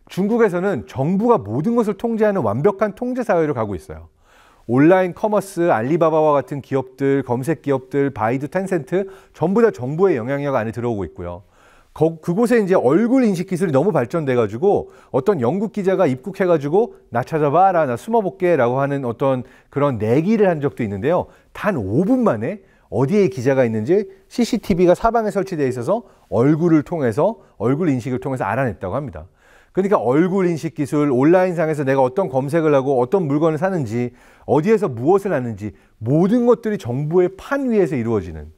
중국에서는 정부가 모든 것을 통제하는 완벽한 통제 사회로 가고 있어요. 온라인 커머스, 알리바바와 같은 기업들, 검색 기업들, 바이두, 텐센트 전부 다 정부의 영향력 안에 들어오고 있고요. 그곳에 이제 얼굴 인식 기술이 너무 발전돼가지고 어떤 영국 기자가 입국해가지고 나 찾아봐라, 나 숨어볼게라고 하는 어떤 그런 내기를 한 적도 있는데요. 단 5분 만에 어디에 기자가 있는지 CCTV가 사방에 설치되어 있어서 얼굴을 통해서, 얼굴 인식을 통해서 알아냈다고 합니다. 그러니까 얼굴 인식 기술, 온라인상에서 내가 어떤 검색을 하고 어떤 물건을 사는지, 어디에서 무엇을 하는지 모든 것들이 정부의 판 위에서 이루어지는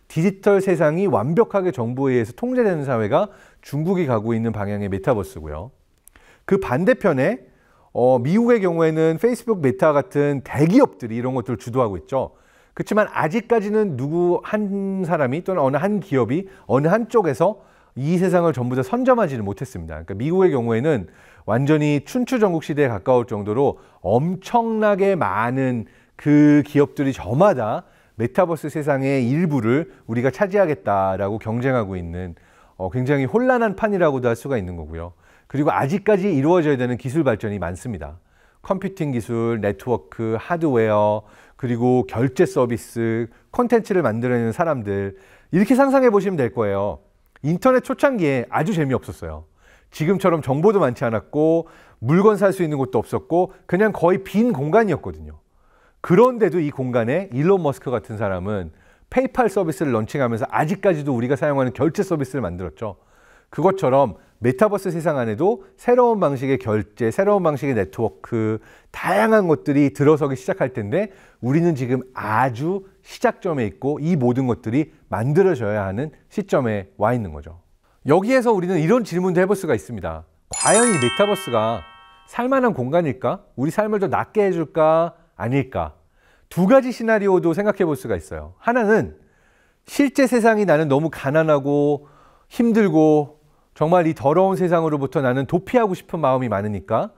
디지털 세상이 완벽하게 정부에 의해서 통제되는 사회가 중국이 가고 있는 방향의 메타버스고요. 그 반대편에 미국의 경우에는 페이스북, 메타 같은 대기업들이 이런 것들을 주도하고 있죠. 그렇지만 아직까지는 누구 한 사람이 또는 어느 한 기업이 어느 한쪽에서 이 세상을 전부 다 선점하지는 못했습니다. 그러니까 미국의 경우에는 완전히 춘추전국 시대에 가까울 정도로 엄청나게 많은 그 기업들이 저마다 메타버스 세상의 일부를 우리가 차지하겠다라고 경쟁하고 있는 굉장히 혼란한 판이라고도 할 수가 있는 거고요. 그리고 아직까지 이루어져야 되는 기술 발전이 많습니다. 컴퓨팅 기술, 네트워크, 하드웨어, 그리고 결제 서비스, 콘텐츠를 만들어내는 사람들, 이렇게 상상해 보시면 될 거예요. 인터넷 초창기에 아주 재미없었어요. 지금처럼 정보도 많지 않았고 물건 살 수 있는 곳도 없었고 그냥 거의 빈 공간이었거든요. 그런데도 이 공간에 일론 머스크 같은 사람은 페이팔 서비스를 런칭하면서 아직까지도 우리가 사용하는 결제 서비스를 만들었죠. 그것처럼 메타버스 세상 안에도 새로운 방식의 결제, 새로운 방식의 네트워크, 다양한 것들이 들어서기 시작할 텐데 우리는 지금 아주 시작점에 있고 이 모든 것들이 만들어져야 하는 시점에 와 있는 거죠. 여기에서 우리는 이런 질문도 해볼 수가 있습니다. 과연 이 메타버스가 살만한 공간일까? 우리 삶을 더 낫게 해줄까? 아닐까? 두 가지 시나리오도 생각해 볼 수가 있어요. 하나는 실제 세상이 나는 너무 가난하고 힘들고 정말 이 더러운 세상으로부터 나는 도피하고 싶은 마음이 많으니까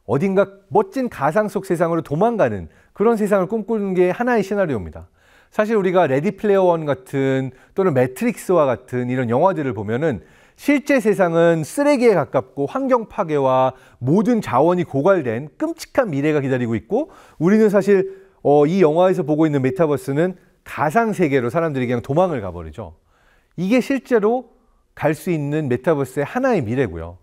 어딘가 멋진 가상 속 세상으로 도망가는 그런 세상을 꿈꾸는 게 하나의 시나리오입니다. 사실 우리가 레디 플레이어 원 같은 또는 매트릭스와 같은 이런 영화들을 보면은 실제 세상은 쓰레기에 가깝고 환경 파괴와 모든 자원이 고갈된 끔찍한 미래가 기다리고 있고 우리는 사실 이 영화에서 보고 있는 메타버스는 가상 세계로 사람들이 그냥 도망을 가버리죠. 이게 실제로 갈 수 있는 메타버스의 하나의 미래고요.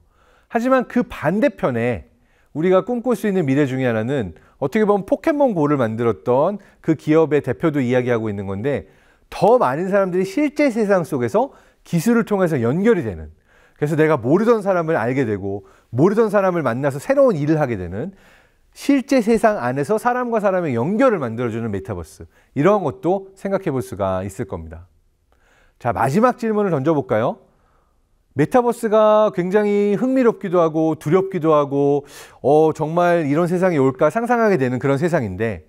하지만 그 반대편에 우리가 꿈꿀 수 있는 미래 중에 하나는 어떻게 보면 포켓몬고를 만들었던 그 기업의 대표도 이야기하고 있는 건데 더 많은 사람들이 실제 세상 속에서 기술을 통해서 연결이 되는, 그래서 내가 모르던 사람을 알게 되고 모르던 사람을 만나서 새로운 일을 하게 되는 실제 세상 안에서 사람과 사람의 연결을 만들어주는 메타버스, 이런 것도 생각해 볼 수가 있을 겁니다. 자, 마지막 질문을 던져볼까요? 메타버스가 굉장히 흥미롭기도 하고 두렵기도 하고 정말 이런 세상이 올까 상상하게 되는 그런 세상인데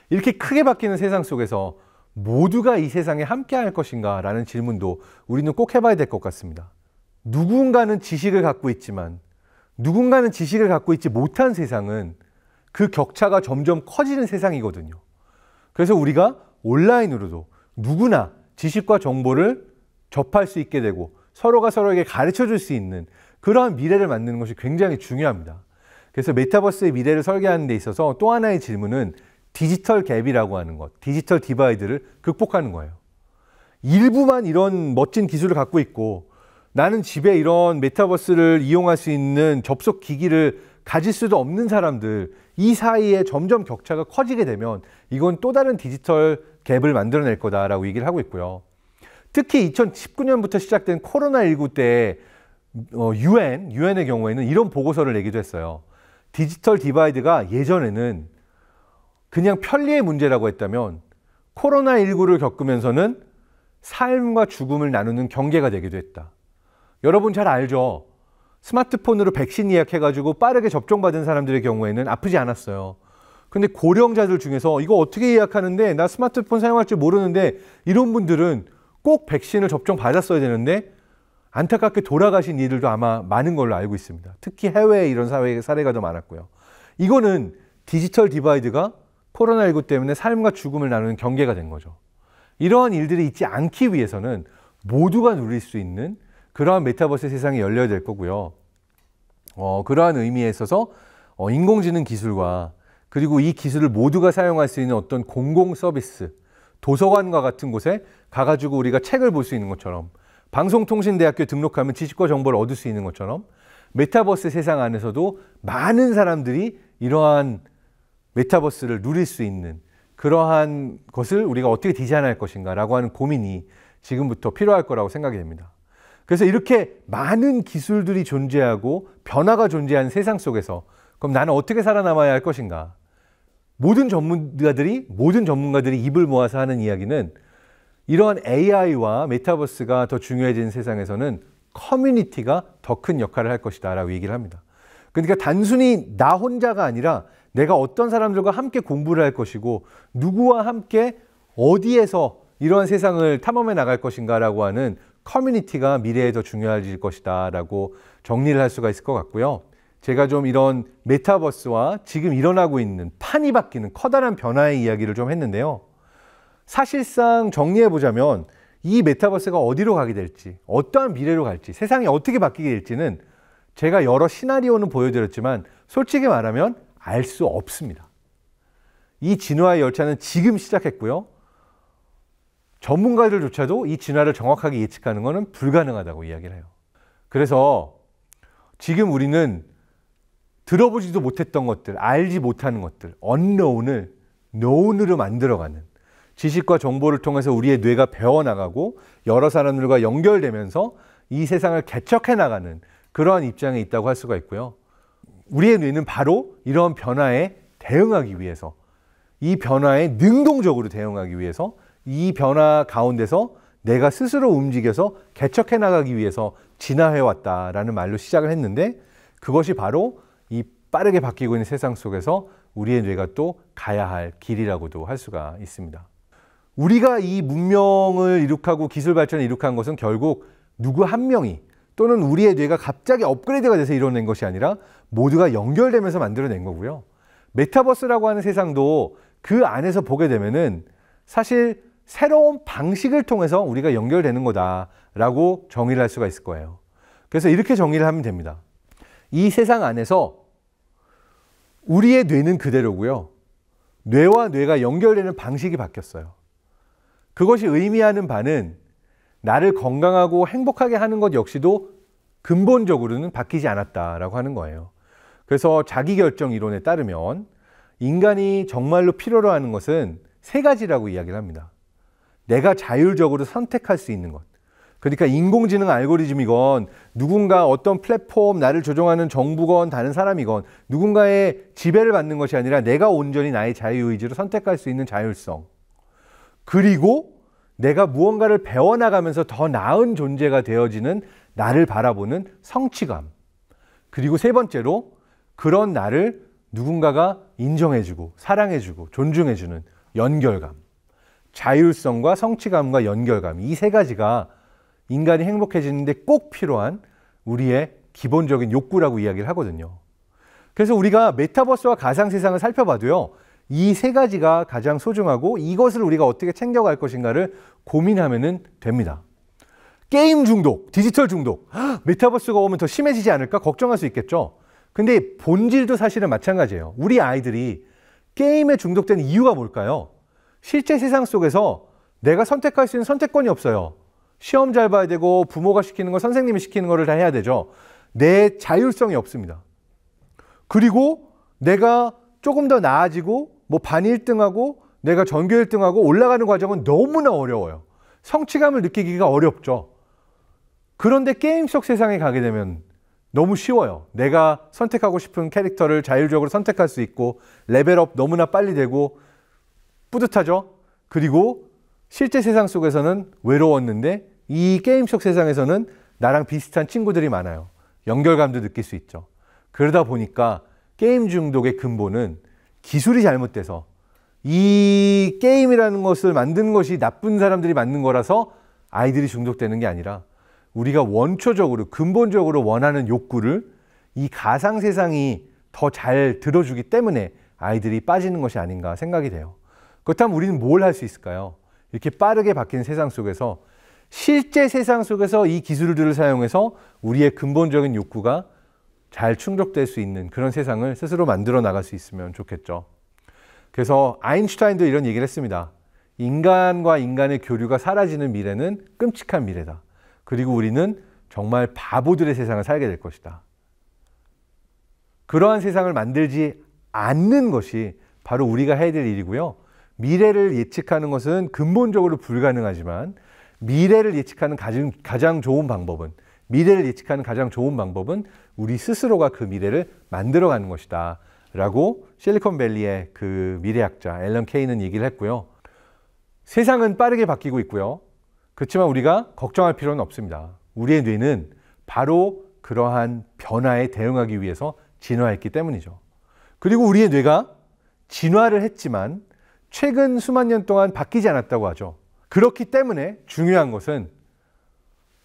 이렇게 크게 바뀌는 세상 속에서 모두가 이 세상에 함께 할 것인가 라는 질문도 우리는 꼭 해봐야 될 것 같습니다. 누군가는 지식을 갖고 있지만 누군가는 지식을 갖고 있지 못한 세상은 그 격차가 점점 커지는 세상이거든요. 그래서 우리가 온라인으로도 누구나 지식과 정보를 접할 수 있게 되고 서로가 서로에게 가르쳐 줄 수 있는 그러한 미래를 만드는 것이 굉장히 중요합니다. 그래서 메타버스의 미래를 설계하는 데 있어서 또 하나의 질문은 디지털 갭이라고 하는 것, 디지털 디바이드를 극복하는 거예요. 일부만 이런 멋진 기술을 갖고 있고 나는 집에 이런 메타버스를 이용할 수 있는 접속 기기를 가질 수도 없는 사람들, 이 사이에 점점 격차가 커지게 되면 이건 또 다른 디지털 갭을 만들어낼 거다라고 얘기를 하고 있고요. 특히 2019년부터 시작된 코로나19 때 유엔의 경우에는 이런 보고서를 내기도 했어요. 디지털 디바이드가 예전에는 그냥 편리의 문제라고 했다면 코로나19를 겪으면서는 삶과 죽음을 나누는 경계가 되기도 했다. 여러분 잘 알죠? 스마트폰으로 백신 예약해가지고 빠르게 접종받은 사람들의 경우에는 아프지 않았어요. 근데 고령자들 중에서 이거 어떻게 예약하는데 나 스마트폰 사용할 줄 모르는데 이런 분들은 꼭 백신을 접종받았어야 되는데 안타깝게 돌아가신 이들도 아마 많은 걸로 알고 있습니다. 특히 해외에 이런 사례가 더 많았고요. 이거는 디지털 디바이드가 코로나19 때문에 삶과 죽음을 나누는 경계가 된 거죠. 이러한 일들이 있지 않기 위해서는 모두가 누릴 수 있는 그러한 메타버스 세상이 열려야 될 거고요. 그러한 의미에 있어서 인공지능 기술과 그리고 이 기술을 모두가 사용할 수 있는 어떤 공공 서비스, 도서관과 같은 곳에 가가지고 우리가 책을 볼 수 있는 것처럼, 방송통신대학교에 등록하면 지식과 정보를 얻을 수 있는 것처럼 메타버스 세상 안에서도 많은 사람들이 이러한 메타버스를 누릴 수 있는 그러한 것을 우리가 어떻게 디자인할 것인가 라고 하는 고민이 지금부터 필요할 거라고 생각이 됩니다. 그래서 이렇게 많은 기술들이 존재하고 변화가 존재하는 세상 속에서 그럼 나는 어떻게 살아남아야 할 것인가? 모든 전문가들이 입을 모아서 하는 이야기는 이러한 AI와 메타버스가 더 중요해지는 세상에서는 커뮤니티가 더 큰 역할을 할 것이다 라고 얘기를 합니다. 그러니까 단순히 나 혼자가 아니라 내가 어떤 사람들과 함께 공부를 할 것이고 누구와 함께 어디에서 이러한 세상을 탐험해 나갈 것인가 라고 하는 커뮤니티가 미래에 더 중요해질 것이다 라고 정리를 할 수가 있을 것 같고요. 제가 좀 이런 메타버스와 지금 일어나고 있는 판이 바뀌는 커다란 변화의 이야기를 좀 했는데요. 사실상 정리해 보자면 이 메타버스가 어디로 가게 될지, 어떠한 미래로 갈지, 세상이 어떻게 바뀌게 될지는 제가 여러 시나리오는 보여드렸지만 솔직히 말하면 알 수 없습니다. 이 진화의 열차는 지금 시작했고요. 전문가들조차도 이 진화를 정확하게 예측하는 것은 불가능하다고 이야기를 해요. 그래서 지금 우리는 들어보지도 못했던 것들, 알지 못하는 것들, unknown을 known으로 만들어가는, 지식과 정보를 통해서 우리의 뇌가 배워나가고 여러 사람들과 연결되면서 이 세상을 개척해 나가는 그러한 입장에 있다고 할 수가 있고요. 우리의 뇌는 바로 이러한 변화에 대응하기 위해서, 이 변화에 능동적으로 대응하기 위해서, 이 변화 가운데서 내가 스스로 움직여서 개척해 나가기 위해서 진화해 왔다라는 말로 시작을 했는데, 그것이 바로 이 빠르게 바뀌고 있는 세상 속에서 우리의 뇌가 또 가야 할 길이라고도 할 수가 있습니다. 우리가 이 문명을 이룩하고 기술 발전을 이룩한 것은 결국 누구 한 명이 또는 우리의 뇌가 갑자기 업그레이드가 돼서 이뤄낸 것이 아니라 모두가 연결되면서 만들어낸 거고요. 메타버스라고 하는 세상도 그 안에서 보게 되면은 사실 새로운 방식을 통해서 우리가 연결되는 거다라고 정의를 할 수가 있을 거예요. 그래서 이렇게 정의를 하면 됩니다. 이 세상 안에서 우리의 뇌는 그대로고요. 뇌와 뇌가 연결되는 방식이 바뀌었어요. 그것이 의미하는 바는 나를 건강하고 행복하게 하는 것 역시도 근본적으로는 바뀌지 않았다라고 하는 거예요. 그래서 자기결정 이론에 따르면 인간이 정말로 필요로 하는 것은 세 가지라고 이야기를 합니다. 내가 자율적으로 선택할 수 있는 것. 그러니까 인공지능 알고리즘이건 누군가 어떤 플랫폼 나를 조종하는 정부건 다른 사람이건 누군가의 지배를 받는 것이 아니라 내가 온전히 나의 자유의지로 선택할 수 있는 자율성. 그리고 내가 무언가를 배워나가면서 더 나은 존재가 되어지는 나를 바라보는 성취감. 그리고 세 번째로 그런 나를 누군가가 인정해주고 사랑해주고 존중해주는 연결감. 자율성과 성취감과 연결감. 이 세 가지가 인간이 행복해지는데 꼭 필요한 우리의 기본적인 욕구라고 이야기를 하거든요. 그래서 우리가 메타버스와 가상세상을 살펴봐도요. 이 세 가지가 가장 소중하고 이것을 우리가 어떻게 챙겨갈 것인가를 고민하면 됩니다. 게임 중독, 디지털 중독, 메타버스가 오면 더 심해지지 않을까 걱정할 수 있겠죠. 근데 본질도 사실은 마찬가지예요. 우리 아이들이 게임에 중독된 이유가 뭘까요? 실제 세상 속에서 내가 선택할 수 있는 선택권이 없어요. 시험 잘 봐야 되고 부모가 시키는 거, 선생님이 시키는 거를 다 해야 되죠. 내 자율성이 없습니다. 그리고 내가 조금 더 나아지고 뭐 반 1등하고 내가 전교 1등하고 올라가는 과정은 너무나 어려워요. 성취감을 느끼기가 어렵죠. 그런데 게임 속 세상에 가게 되면 너무 쉬워요. 내가 선택하고 싶은 캐릭터를 자율적으로 선택할 수 있고 레벨업 너무나 빨리 되고 뿌듯하죠. 그리고 실제 세상 속에서는 외로웠는데 이 게임 속 세상에서는 나랑 비슷한 친구들이 많아요. 연결감도 느낄 수 있죠. 그러다 보니까 게임 중독의 근본은 기술이 잘못돼서 이 게임이라는 것을 만든 것이 나쁜 사람들이 만든 거라서 아이들이 중독되는 게 아니라 우리가 원초적으로 근본적으로 원하는 욕구를 이 가상 세상이 더 잘 들어주기 때문에 아이들이 빠지는 것이 아닌가 생각이 돼요. 그렇다면 우리는 뭘 할 수 있을까요? 이렇게 빠르게 바뀌는 세상 속에서 실제 세상 속에서 이 기술들을 사용해서 우리의 근본적인 욕구가 잘 충족될 수 있는 그런 세상을 스스로 만들어 나갈 수 있으면 좋겠죠. 그래서 아인슈타인도 이런 얘기를 했습니다. 인간과 인간의 교류가 사라지는 미래는 끔찍한 미래다. 그리고 우리는 정말 바보들의 세상을 살게 될 것이다. 그러한 세상을 만들지 않는 것이 바로 우리가 해야 될 일이고요. 미래를 예측하는 것은 근본적으로 불가능하지만 미래를 예측하는 가장 좋은 방법은 우리 스스로가 그 미래를 만들어가는 것이다 라고 실리콘밸리의 그 미래학자 앨런 케이는 얘기를 했고요. 세상은 빠르게 바뀌고 있고요. 그렇지만 우리가 걱정할 필요는 없습니다. 우리의 뇌는 바로 그러한 변화에 대응하기 위해서 진화했기 때문이죠. 그리고 우리의 뇌가 진화를 했지만 최근 수만 년 동안 바뀌지 않았다고 하죠. 그렇기 때문에 중요한 것은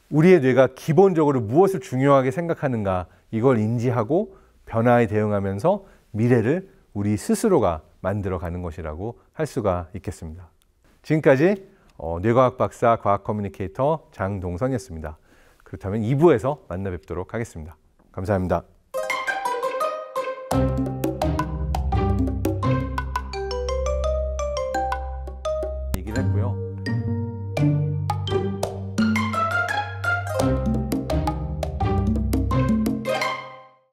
우리의 뇌가 기본적으로 무엇을 중요하게 생각하는가 이걸 인지하고 변화에 대응하면서 미래를 우리 스스로가 만들어가는 것이라고 할 수가 있겠습니다. 지금까지 뇌과학 박사 과학 커뮤니케이터 장동선이었습니다. 그렇다면 2부에서 만나 뵙도록 하겠습니다. 감사합니다.